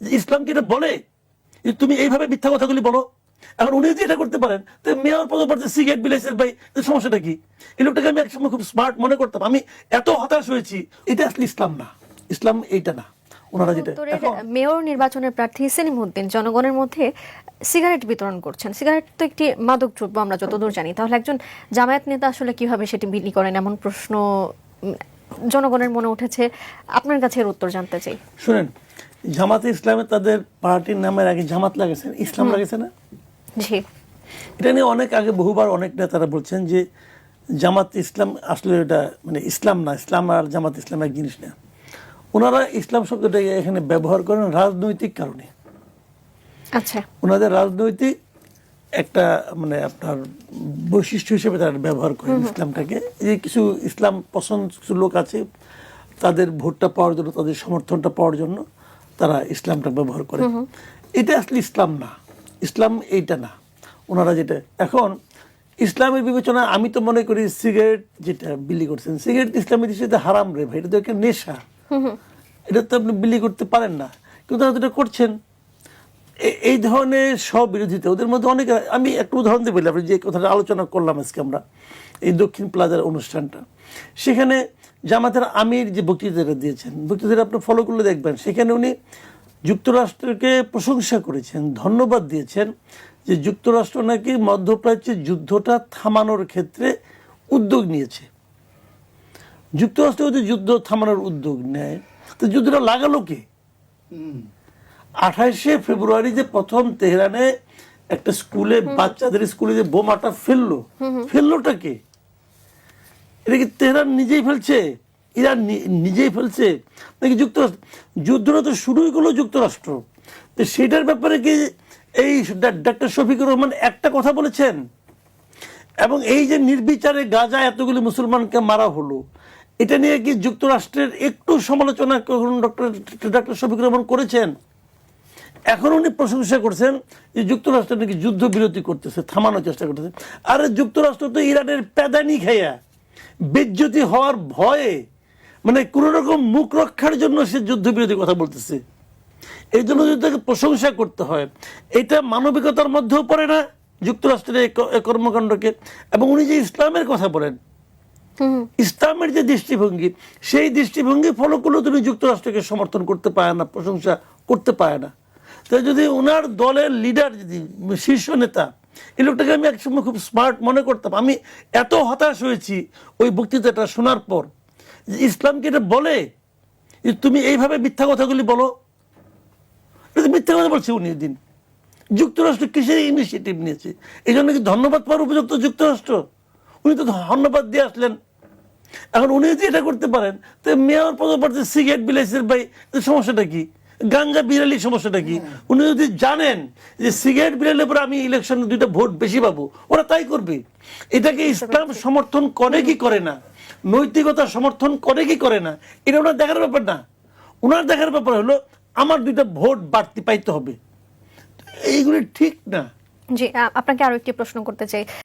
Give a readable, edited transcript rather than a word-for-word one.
যে ইসলাম কি এটা বলে যে তুমি এইভাবে মিথ্যা কথাগুলি বলো? এখন উনি যদি এটা করতে পারেন, তো মেয়র পদপ্রার্থী সিগারেট বিলাইছেন ভাই, সমস্যাটা কি? এই লোকটাকে আমি একসময় খুব স্মার্ট মনে করতাম, আমি এত হতাশ হয়েছি। এটা আসলে ইসলাম না, ইসলাম এইটা না। ওনারা যেটা মেয়র নির্বাচনের প্রার্থী সেলিম উদ্দিন জনগণের মধ্যে সিগারেট বিতরণ করছেন। সিগারেট তো একটি মাদক দ্রব্য আমরা যতদূর জানি, তাহলে একজন জামায়াত নেতা আসলে কিভাবে সেটি বিলি করেন, এমন প্রশ্ন জনগণের মনে উঠেছে। আপনার কাছে এর উত্তর জানতে চাই। শুনেন, জামাতে ইসলামে তাদের পার্টির নামের আগে জামাত লাগেছে, ইসলাম লাগেছে না? জি, এটা নিয়ে অনেক আগে বহুবার অনেক নেতারা বলছেন যে জামাত ইসলাম আসলে এটা মানে ইসলাম না, ইসলাম আর জামাত ইসলাম এক জিনিস না। ওনারা ইসলাম শব্দটা এখানে ব্যবহার করেন রাজনৈতিক কারণে। আচ্ছা, ওনাদের রাজনৈতিক একটা মানে আপনার বৈশিষ্ট্য হিসেবে তারা ব্যবহার করেন ইসলামটাকে। যে কিছু ইসলাম পছন্দ কিছু লোক আছে, তাদের ভোটটা পাওয়ার জন্য, তাদের সমর্থনটা পাওয়ার জন্য তারা ইসলামটা ব্যবহার করে। এটা আসলে ইসলাম না, ইসলাম এইটা না। ওনারা যেটা এখন ইসলামের বিবেচনা, আমি তো মনে করি সিগারেট যেটা বিলি করছেন, সিগারেট ইসলামের দৃষ্টিতে হারাম রে ভাই, এটা তো একটা নেশা, এটা তো আপনি বিলি করতে পারেন না, কিন্তু তারা যেটা করছেন। এই ধরনের সব বিরোধিতা ওদের মধ্যে অনেক। আমি একটা উদাহরণ দিয়ে বললাম, যে কথাটা আলোচনা করলাম আজকে আমরা এই দক্ষিণ প্লাজার অনুষ্ঠানটা, সেখানে জামাতের আমির যে বক্তৃতাটা দিয়েছেন, বক্তৃতাটা আপনি ফলো করলে দেখবেন, সেখানে উনি যুক্তরাষ্ট্রকে প্রশংসা করেছেন, ধন্যবাদ দিয়েছেন যে যুক্তরাষ্ট্র নাকি মধ্যপ্রাচ্যের যুদ্ধটা থামানোর ক্ষেত্রে উদ্যোগ নিয়েছে। যুক্তরাষ্ট্র যদি যুদ্ধ থামানোর উদ্যোগ নেয়, তো যুদ্ধটা লাগালো কে? 28শে ফেব্রুয়ারি যে প্রথম তেহরানে একটা স্কুলে, বাচ্চাদের স্কুলে যে বোমাটা ফেললোটা কে? এটা কি তেহরান নিজেই ফেলছে, ইরান নিজেই ফেলছে, নাকি যুক্তরাষ্ট্র? যুদ্ধটা তো শুরুই করলো যুক্তরাষ্ট্র। তো সেটার ব্যাপারে কি এই ডাক্তার শফিকুর রহমান একটা কথা বলেছেন? এবং এই যে নির্বিচারে গাজা এতগুলি মুসলমানকে মারা হলো, এটা নিয়ে কি যুক্তরাষ্ট্রের একটু সমালোচনা ডাক্তার শফিকুর রহমান করেছেন? এখন উনি প্রশংসা করছেন যে যুক্তরাষ্ট্র নাকি যুদ্ধ বিরতি করতেছে, থামানোর চেষ্টা করতেছে। আরে যুক্তরাষ্ট্র তো ইরানের প্যাদানি খাইয়া বেজ্জতি হওয়ার ভয়ে, মানে কোন রকম মুখ রক্ষার জন্য সে যুদ্ধ বিরতির কথা বলতেছে। এই জন্য যদি তাকে প্রশংসা করতে হয়, এটা মানবিকতার মধ্যেও পড়ে না যুক্তরাষ্ট্রের এই কর্মকাণ্ডকে। এবং উনি যে ইসলামের কথা বলেন, ইসলামের যে দৃষ্টিভঙ্গি, সেই দৃষ্টিভঙ্গি ফলো করলেও তুমি যুক্তরাষ্ট্রকে সমর্থন করতে পারে না, প্রশংসা করতে পারে না। তাই যদি ওনার দলের লিডার, যদি শীর্ষ নেতা, এই লোকটাকে আমি একসময় খুব স্মার্ট মনে করতাম, আমি এত হতাশ হয়েছি ওই বক্তৃতাটা শোনার পর যে ইসলাম কি এটা বলে যে তুমি এইভাবে মিথ্যা কথাগুলি বলো? মিথ্যা কথা বলছে উনি। দিন যুক্তরাষ্ট্র কিসের ইনিশিয়েটিভ নিয়েছে? এই জন্য কি ধন্যবাদ পাওয়ার উপযুক্ত যুক্তরাষ্ট্র? উনি তো ধন্যবাদ দিয়ে আসলেন। এখন উনি যদি এটা করতে পারেন, তো মেয়র পদপ্রার্থী সিগারেট বিলাইছেন ভাই, সমস্যাটা কি? গাঞ্জা বিড়ালি, সমস্যাটা কি? উনি যদি জানেন যে সিগারেট বিড়ালের পরে আমি ইলেকশনে 2টা ভোট বেশি পাবো, ওরা তাই করবে। এটাকে ইসলাম সমর্থন করে কি করে না, নৈতিকতা সমর্থন করে কি করে না, এটা ওনার দেখার ব্যাপার না। ওনার দেখার ব্যাপার হলো আমার 2টা ভোট বাড়তি পাইতে হবে। এইগুলি ঠিক না। জি, আপনাকে আরো একটি প্রশ্ন করতে চাই।